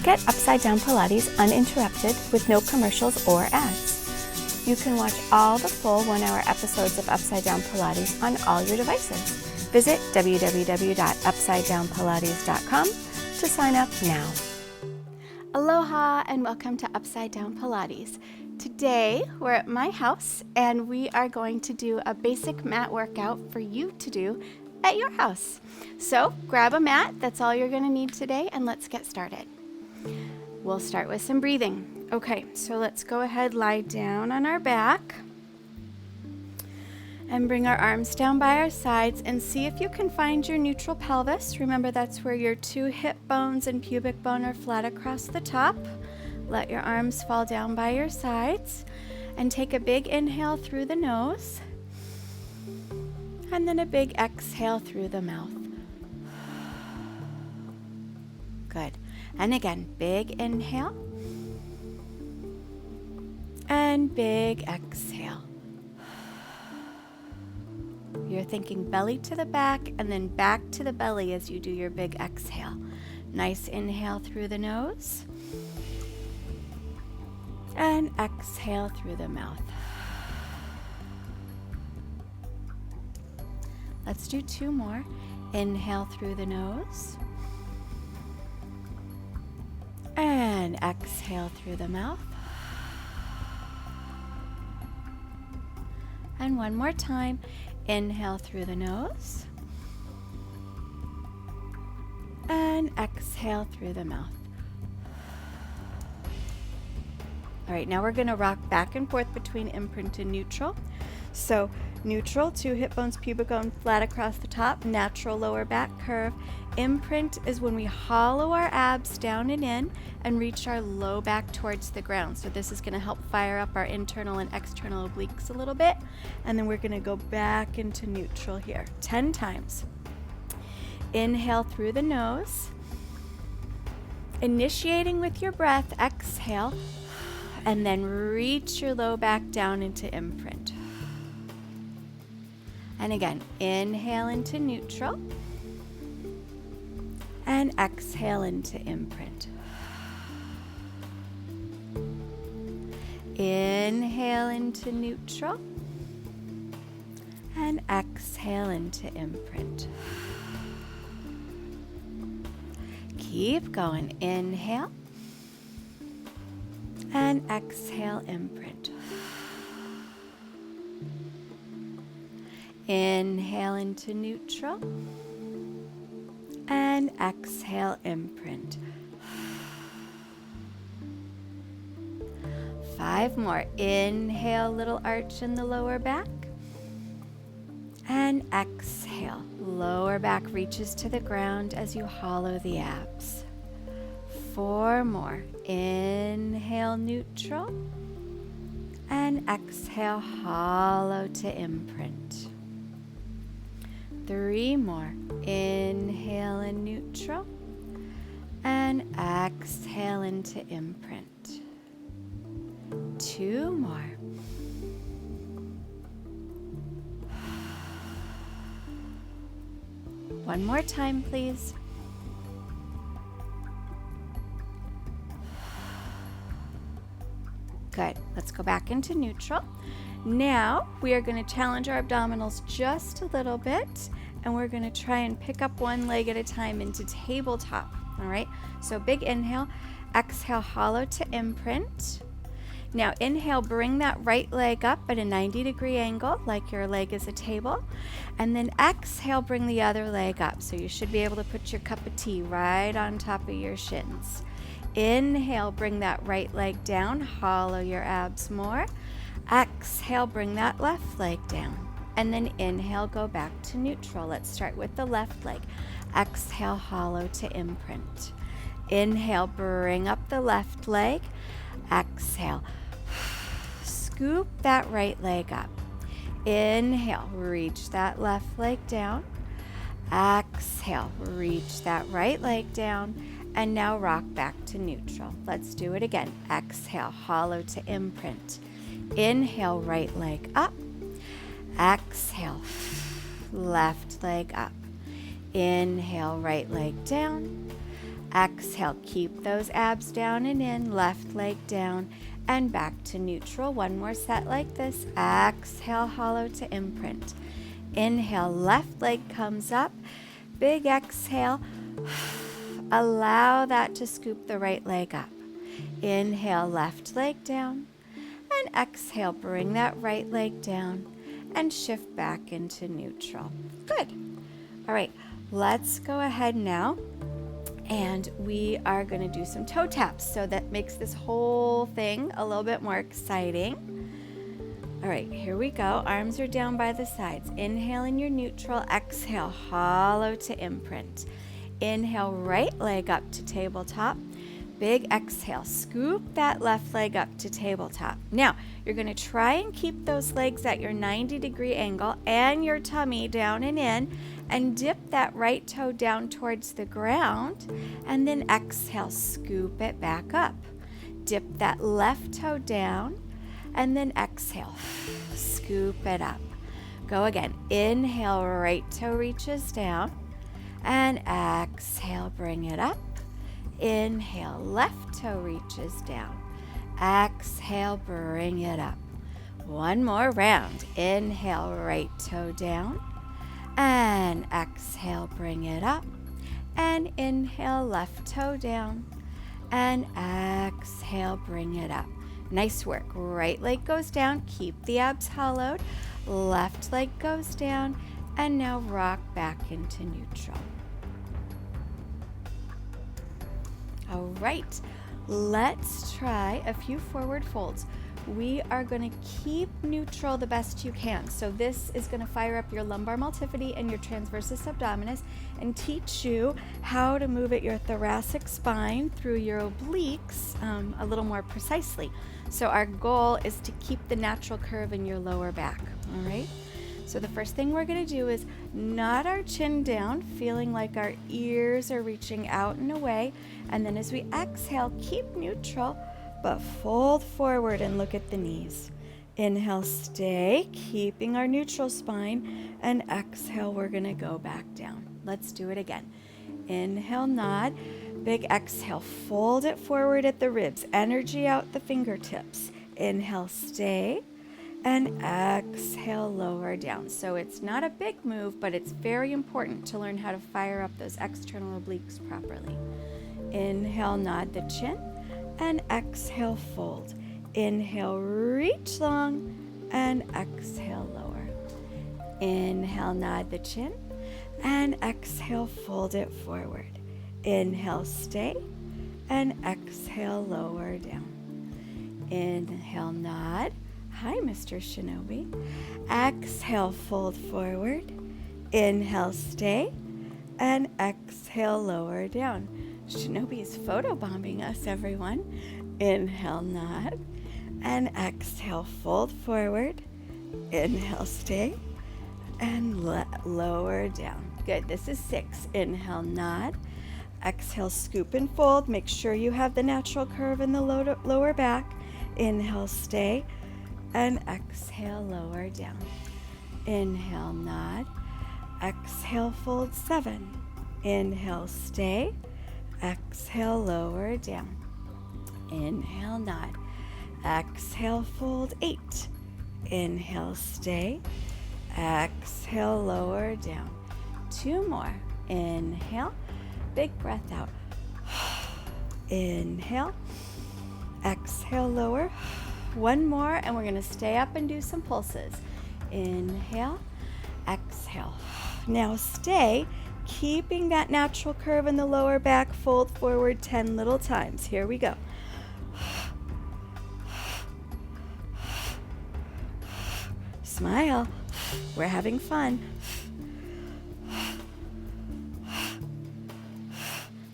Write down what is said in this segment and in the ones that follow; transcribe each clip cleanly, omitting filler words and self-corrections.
Get Upside Down Pilates uninterrupted with no commercials or ads. You can watch all the full 1-hour episodes of Upside Down Pilates on all your devices. Visit www.upsidedownpilates.com to sign up now. Aloha and welcome to Upside Down Pilates. Today we're at my house and we are going to do a basic mat workout for you to do at your house. So grab a mat, that's all you're going to need today, and let's get started. We'll start with some breathing. Okay, so let's go ahead, lie down on our back and bring our arms down by our sides and see if you can find your neutral pelvis. Remember, that's where your 2 hip bones and pubic bone are flat across the top. Let your arms fall down by your sides and take a big inhale through the nose and then a big exhale through the mouth. Good. And again, big inhale and big exhale. You're thinking belly to the back and then back to the belly as you do your big exhale. Nice inhale through the nose and exhale through the mouth. Let's do 2 more. Inhale through the nose and exhale through the mouth. And one more time. Inhale through the nose and exhale through the mouth. All right, now we're going to rock back and forth between imprint and neutral. So neutral, 2 hip bones, pubic bone flat across the top, natural lower back curve. Imprint is when we hollow our abs down and in and reach our low back towards the ground. So this is going to help fire up our internal and external obliques a little bit. And then we're going to go back into neutral here 10 times. Inhale through the nose. Initiating with your breath, exhale, and then reach your low back down into imprint. And again, inhale into neutral and exhale into imprint. Inhale into neutral and exhale into imprint. Keep going. Inhale and exhale, imprint. Inhale into neutral and exhale, imprint. 5 more. Inhale, little arch in the lower back. And exhale. Lower back reaches to the ground as you hollow the abs. 4 more. Inhale, neutral. And exhale, hollow to imprint. 3 more. Inhale in neutral and exhale into imprint. 2 more. One more time, please. Good. Let's go back into neutral. Now we are going to challenge our abdominals just a little bit, and we're going to try and pick up one leg at a time into tabletop. All right, so big inhale, exhale, hollow to imprint. Now inhale, bring that right leg up at a 90-degree angle like your leg is a table, and then exhale, bring the other leg up. So you should be able to put your cup of tea right on top of your shins. Inhale, bring that right leg down, hollow your abs more. Exhale, bring that left leg down. And then inhale, go back to neutral. Let's start with the left leg. Exhale, hollow to imprint. Inhale, bring up the left leg. Exhale, scoop that right leg up. Inhale, reach that left leg down. Exhale, reach that right leg down. And now rock back to neutral. Let's do it again. Exhale, hollow to imprint. Inhale, right leg up. Exhale, left leg up. Inhale, right leg down. Exhale, keep those abs down and in, left leg down and back to neutral. One more set like this. Exhale, hollow to imprint. Inhale, left leg comes up. Big exhale. Allow that to scoop the right leg up. Inhale, left leg down. And exhale, bring that right leg down and shift back into neutral. Good. All right, let's go ahead now and we are going to do some toe taps. So that makes this whole thing a little bit more exciting. All right, here we go. Arms are down by the sides. Inhale in your neutral. Exhale, hollow to imprint. Inhale, right leg up to tabletop. Big exhale, scoop that left leg up to tabletop. Now, you're going to try and keep those legs at your 90-degree angle and your tummy down and in, and dip that right toe down towards the ground, and then exhale, scoop it back up. Dip that left toe down, and then exhale, scoop it up. Go again. Inhale, right toe reaches down, and exhale, bring it up. Inhale, left toe reaches down. Exhale, bring it up. One more round. Inhale, right toe down. And exhale, bring it up. And inhale, left toe down. And exhale, bring it up. Nice work. Right leg goes down. Keep the abs hollowed. Left leg goes down. And now rock back into neutral. All right, let's try a few forward folds. We are going to keep neutral the best you can. So this is going to fire up your lumbar multifidi and your transversus abdominis and teach you how to move at your thoracic spine through your obliques a little more precisely. So our goal is to keep the natural curve in your lower back, all right? So the first thing we're going to do is nod our chin down, feeling like our ears are reaching out and away. And then as we exhale, keep neutral, but fold forward and look at the knees. Inhale, stay, keeping our neutral spine. And exhale, we're going to go back down. Let's do it again. Inhale, nod. Big exhale, fold it forward at the ribs. Energy out the fingertips. Inhale, stay. And exhale, lower down. So it's not a big move, but it's very important to learn how to fire up those external obliques properly. Inhale, nod the chin, and exhale, fold. Inhale, reach long, and exhale, lower. Inhale, nod the chin, and exhale, fold it forward. Inhale, stay, and exhale, lower down. Inhale, nod. Hi, Mr. Shinobi. Exhale, fold forward. Inhale, stay. And exhale, lower down. Shinobi is photobombing us, everyone. Inhale, nod. And exhale, fold forward. Inhale, stay. And lower down. Good. This is 6. Inhale, nod. Exhale, scoop and fold. Make sure you have the natural curve in the lower back. Inhale, stay. And exhale, lower down. Inhale, nod. Exhale, fold 7. Inhale, stay. Exhale, lower down. Inhale, nod. Exhale, fold 8. Inhale, stay. Exhale, lower down. 2 more. Inhale. Big breath out. Inhale. Exhale, lower. 1 more, and we're going to stay up and do some pulses. Inhale, exhale. Now stay, keeping that natural curve in the lower back. Fold forward 10 little times. Here we go. Smile. We're having fun.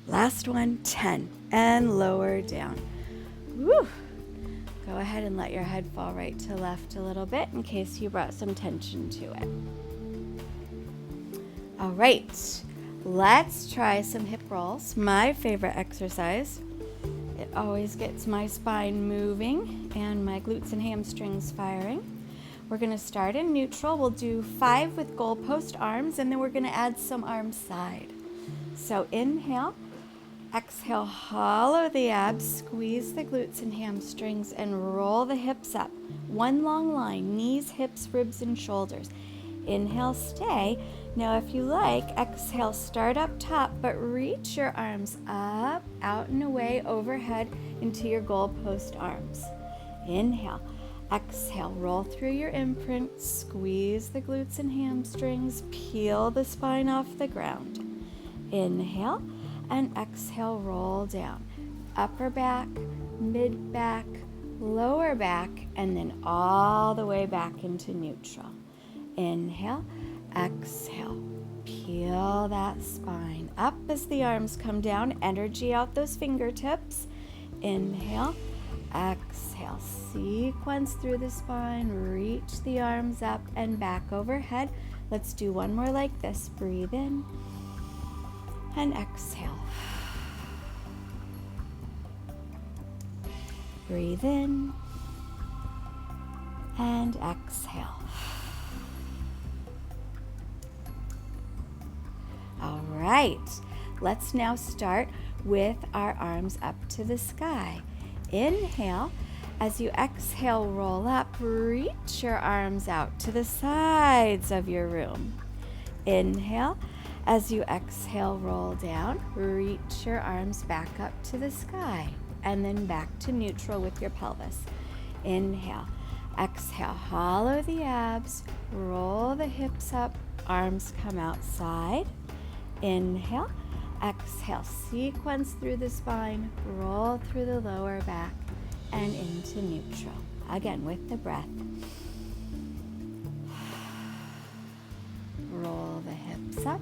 Last one, 10, and lower down. Woo! Go ahead and let your head fall right to left a little bit in case you brought some tension to it. All right, let's try some hip rolls. My favorite exercise. It always gets my spine moving and my glutes and hamstrings firing. We're going to start in neutral. We'll do 5 with goalpost arms, and then we're going to add some arms side. So inhale, Exhale, hollow the abs, squeeze the glutes and hamstrings, and roll the hips up. One long line, knees, hips, ribs, and shoulders. Inhale, stay. Now if you like, exhale, start up top, but reach your arms up, out and away, overhead into your goalpost arms. Inhale. Exhale, roll through your imprint, squeeze the glutes and hamstrings, peel the spine off the ground. Inhale, and exhale, roll down. Upper back, mid back, lower back, and then all the way back into neutral. Inhale, exhale, peel that spine up as the arms come down, energy out those fingertips. Inhale, exhale, sequence through the spine, reach the arms up and back overhead. Let's do one more like this. Breathe in and exhale. Breathe in and exhale. All right, let's now start with our arms up to the sky. Inhale. As you exhale, roll up, reach your arms out to the sides of your room. Inhale. As you exhale, roll down, reach your arms back up to the sky, and then back to neutral with your pelvis. Inhale. Exhale, hollow the abs, roll the hips up, arms come outside. Inhale. Exhale, sequence through the spine, roll through the lower back and into neutral. Again, with the breath. Roll the hips up.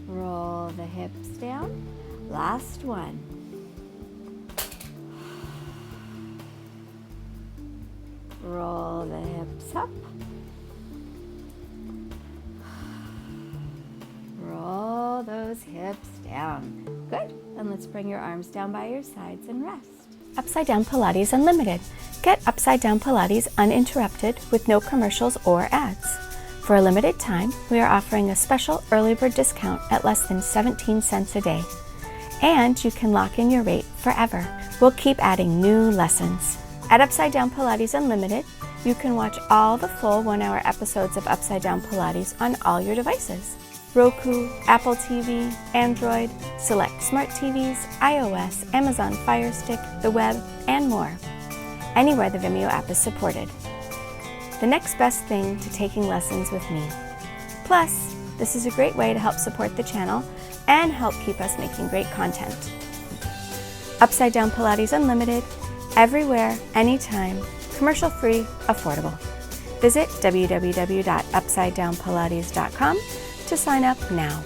Roll the hips down. Last one. Roll the hips up. Roll those hips down. Good. And let's bring your arms down by your sides and rest. Upside Down Pilates Unlimited. Get Upside Down Pilates uninterrupted with no commercials or ads. For a limited time, we are offering a special early bird discount at less than 17 cents a day. And you can lock in your rate forever. We'll keep adding new lessons. At Upside Down Pilates Unlimited, you can watch all the full 1-hour episodes of Upside Down Pilates on all your devices. Roku, Apple TV, Android, select smart TVs, iOS, Amazon Fire Stick, the web, and more. Anywhere the Vimeo app is supported. The next best thing to taking lessons with me. Plus, this is a great way to help support the channel and help keep us making great content. Upside Down Pilates Unlimited, everywhere, anytime, commercial-free, affordable. Visit www.upsidedownpilates.com to sign up now.